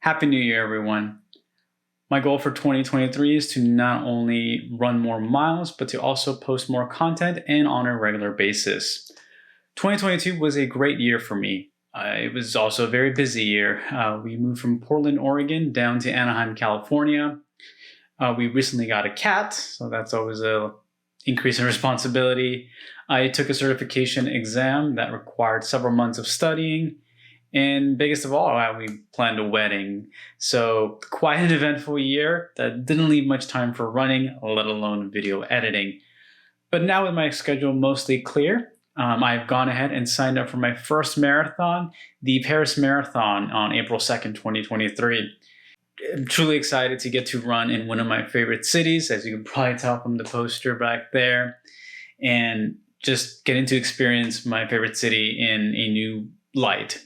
Happy New Year, everyone. My goal for 2023 is to not only run more miles, but to also post more content and on a regular basis. 2022 was a great year for me. It was also a very busy year. We moved from Portland, Oregon down to Anaheim, California. We recently got a cat, so that's always an increase in responsibility. I took a certification exam that required several months of studying. And biggest of all, we planned a wedding. So quite an eventful year that didn't leave much time for running, let alone video editing. But now with my schedule mostly clear, I've gone ahead and signed up for my first marathon, the Paris Marathon, on April 2nd, 2023. I'm truly excited to get to run in one of my favorite cities, as you can probably tell from the poster back there, and just getting to experience my favorite city in a new light.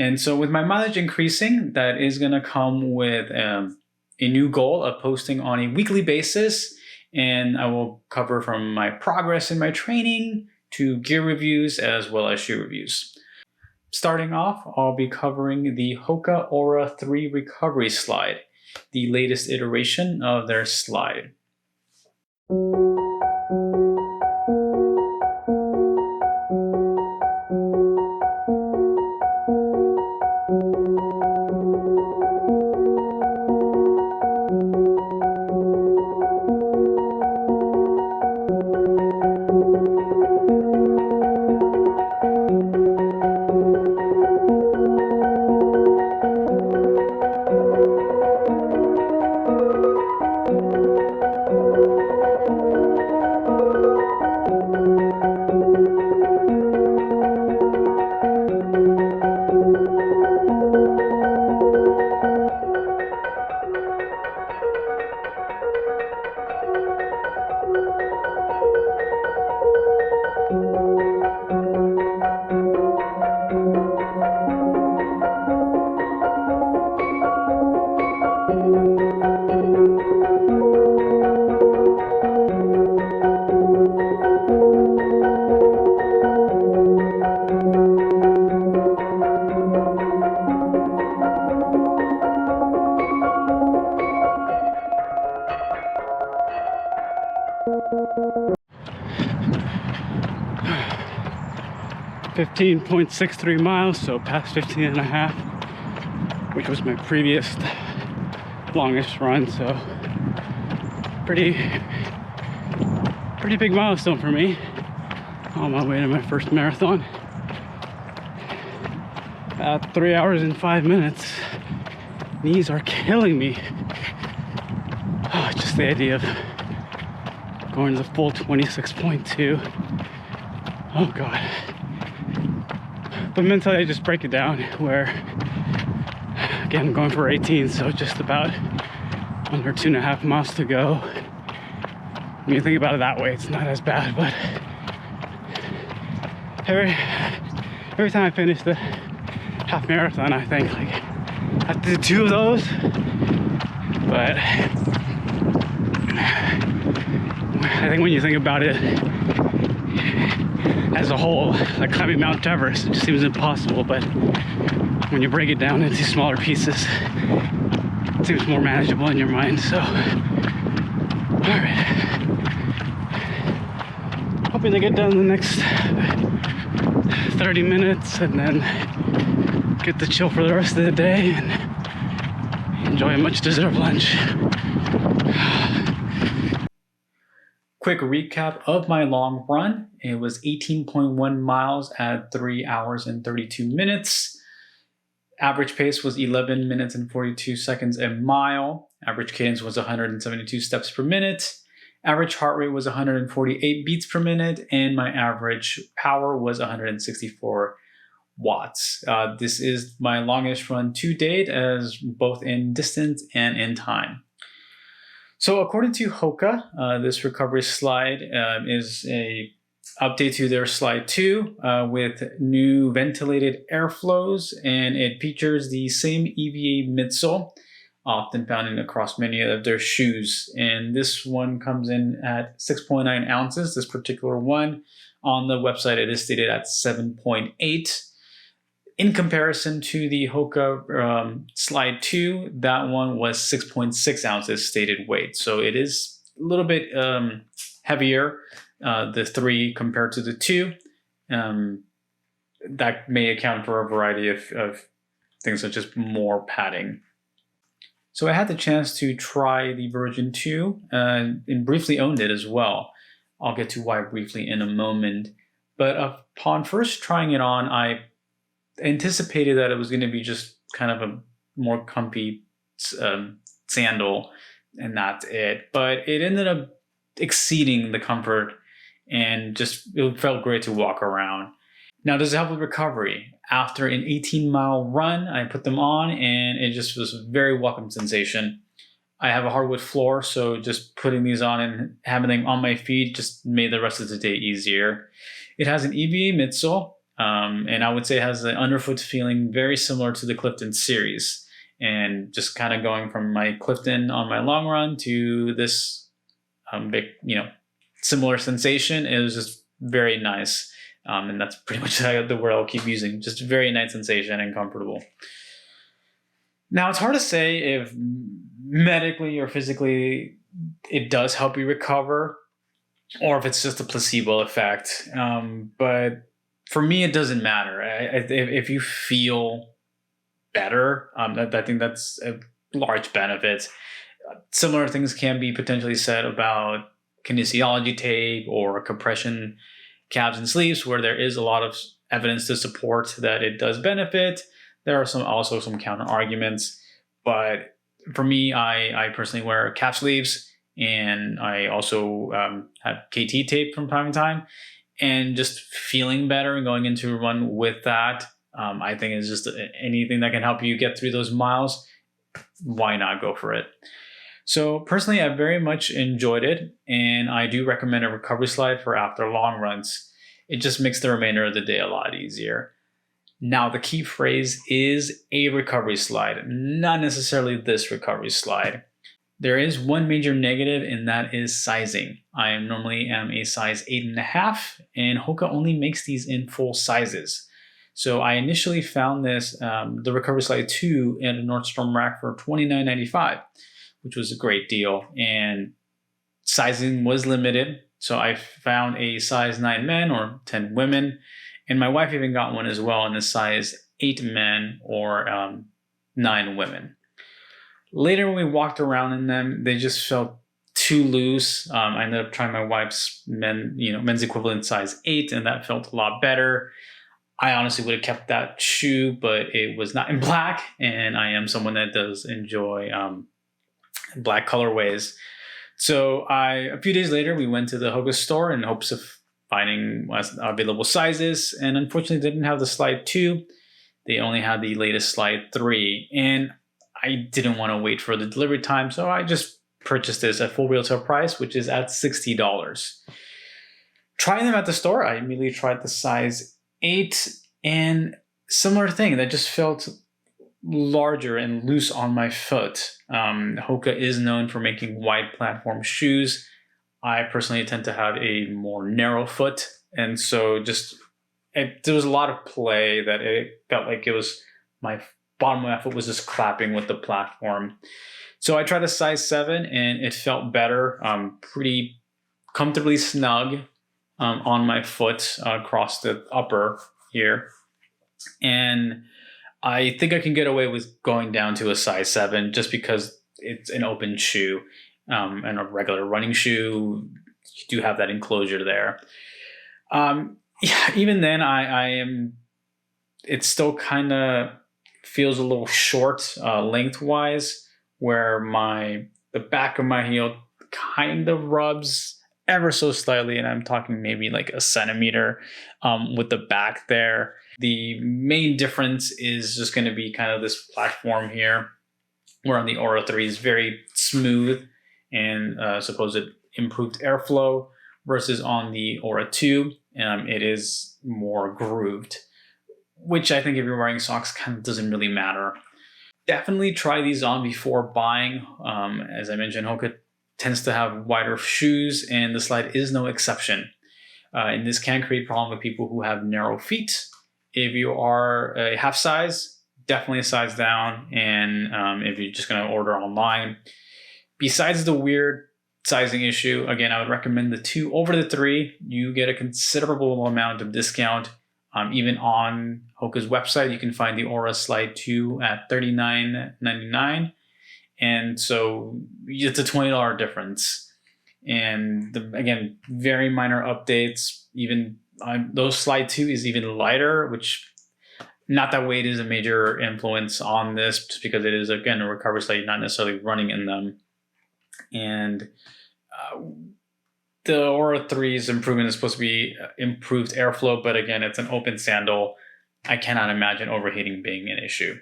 And so with my mileage increasing, that is going to come with a new goal of posting on a weekly basis. And I will cover from my progress in my training to gear reviews as well as shoe reviews. Starting off, I'll be covering the Hoka Aura 3 recovery slide, the latest iteration of their slide. .63 miles, so past 15 and a half, which was my previous longest run. So pretty big milestone for me on my way to my first marathon. At 3 hours and 5 minutes. Knees are killing me. Just the idea of going to the full 26.2. Oh god. But mentally I just break it down where, again, I'm going for 18, so just about under 2.5 miles to go. When you think about it that way, it's not as bad, but every time I finish the half marathon, I think, like, I have to do 2 of those. But I think when you think about it as a whole, like climbing Mount Everest, it just seems impossible. But when you break it down into smaller pieces, it seems more manageable in your mind. So, all right, hoping to get done in the next 30 minutes and then get to chill for the rest of the day and enjoy a much deserved lunch. Quick recap of my long run. It was 18.1 miles at 3 hours and 32 minutes. Average pace was 11 minutes and 42 seconds a mile. Average cadence was 172 steps per minute. Average heart rate was 148 beats per minute, and my average power was 164 watts. This is my longest run to date, as both in distance and in time. So according to Hoka, this recovery slide is a update to their slide 2 with new ventilated airflows, and it features the same Eba Midsole often found in across many of their shoes. And this one comes in at 6.9 ounces, this particular one. On the website, it is stated at 7.8. In comparison to the Hoka Slide 2, that one was 6.6 ounces stated weight. So it is a little bit heavier, the 3 compared to the 2. That may account for a variety of things such as more padding. So I had the chance to try the version 2 and briefly owned it as well. I'll get to why briefly in a moment. But upon first trying it on, I anticipated that it was going to be just kind of a more comfy sandal, and that's it. But it ended up exceeding the comfort, and just it felt great to walk around. Now, does it help with recovery? After an 18-mile run, I put them on, and it just was a very welcome sensation. I have a hardwood floor, so just putting these on and having them on my feet just made the rest of the day easier. It has an Eba Midsole, and I would say it has an underfoot feeling very similar to the Clifton series. And just kind of going from my Clifton on my long run to this big, similar sensation, it was just very nice. And that's pretty much the word I'll keep using. Just a very nice sensation and comfortable. Now, it's hard to say if medically or physically it does help you recover, or if it's just a placebo effect. But for me, it doesn't matter. If you feel better, I think that's a large benefit. Similar things can be potentially said about kinesiology tape or compression calves and sleeves, where there is a lot of evidence to support that it does benefit. There are also some counter arguments, but for me, I personally wear calf sleeves, and I also have KT tape from time to time, and just feeling better and going into a run with that, I think is just anything that can help you get through those miles. Why not go for it? So personally, I very much enjoyed it, and I do recommend a recovery slide for after long runs. It just makes the remainder of the day a lot easier. Now, the key phrase is a recovery slide, not necessarily this recovery slide. There is one major negative, and that is sizing. I normally am a size 8.5, and Hoka only makes these in full sizes. So I initially found this, the Recovery Slide 2 at a Nordstrom rack for $29.95, which was a great deal. And sizing was limited. So I found a size 9 men or 10 women. And my wife even got one as well in a size 8 men or 9 women. Later, when we walked around in them, they just felt too loose. I ended up trying my wife's men's equivalent size 8, and that felt a lot better. I honestly would have kept that shoe, but it was not in black, and I am someone that does enjoy black colorways. So a few days later, we went to the Hoka store in hopes of finding available sizes, and unfortunately didn't have the Slide 2. They only had the latest Slide 3, and I didn't want to wait for the delivery time, so I just purchased this at full retail price, which is at $60. Trying them at the store, I immediately tried the size 8, and similar thing, that just felt larger and loose on my foot. Hoka is known for making wide platform shoes. I personally tend to have a more narrow foot, and so there was a lot of play that it felt like it was my bottom of my foot was just clapping with the platform. So I tried a size 7, and it felt better, pretty comfortably snug on my foot across the upper here. And I think I can get away with going down to a size 7 just because it's an open shoe. And a regular running shoe, you do have that enclosure there. Even then, it still kind of feels a little short lengthwise, where the back of my heel kind of rubs ever so slightly, and I'm talking maybe like a centimeter with the back there. The main difference is just going to be kind of this platform here, where on the Aura 3 is very smooth and supposed improved airflow, versus on the Aura 2, it is more grooved, which I think if you're wearing socks kind of doesn't really matter. Definitely try these on before buying. As I mentioned, Hoka tends to have wider shoes, and the Slide is no exception. And this can create problems with people who have narrow feet, If you are a half size, definitely a size down. And if you're just going to order online, besides the weird sizing issue, again, I would recommend the 2 over the 3. You get a considerable amount of discount. Even on Hoka's website, you can find the Aura Slide 2 at $39.99. And so it's a $20 difference. And again, very minor updates. Even those Slide 2 is even lighter, which not that weight is a major influence on this, just because it is, again, a recovery slide, not necessarily running in them. And the Aura 3's improvement is supposed to be improved airflow, but again, it's an open sandal. I cannot imagine overheating being an issue.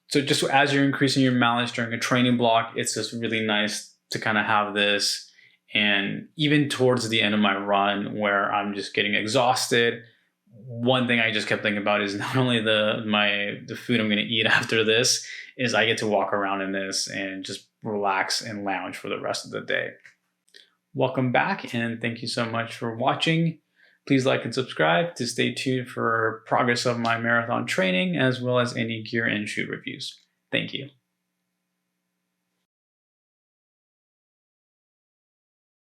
So just as you're increasing your mileage during a training block, it's just really nice to kind of have this. And even towards the end of my run, where I'm just getting exhausted, one thing I just kept thinking about is not only the food I'm going to eat after this, is I get to walk around in this and just relax and lounge for the rest of the day. Welcome back, and thank you so much for watching. Please like and subscribe to stay tuned for progress of my marathon training, as well as any gear and shoe reviews. Thank you.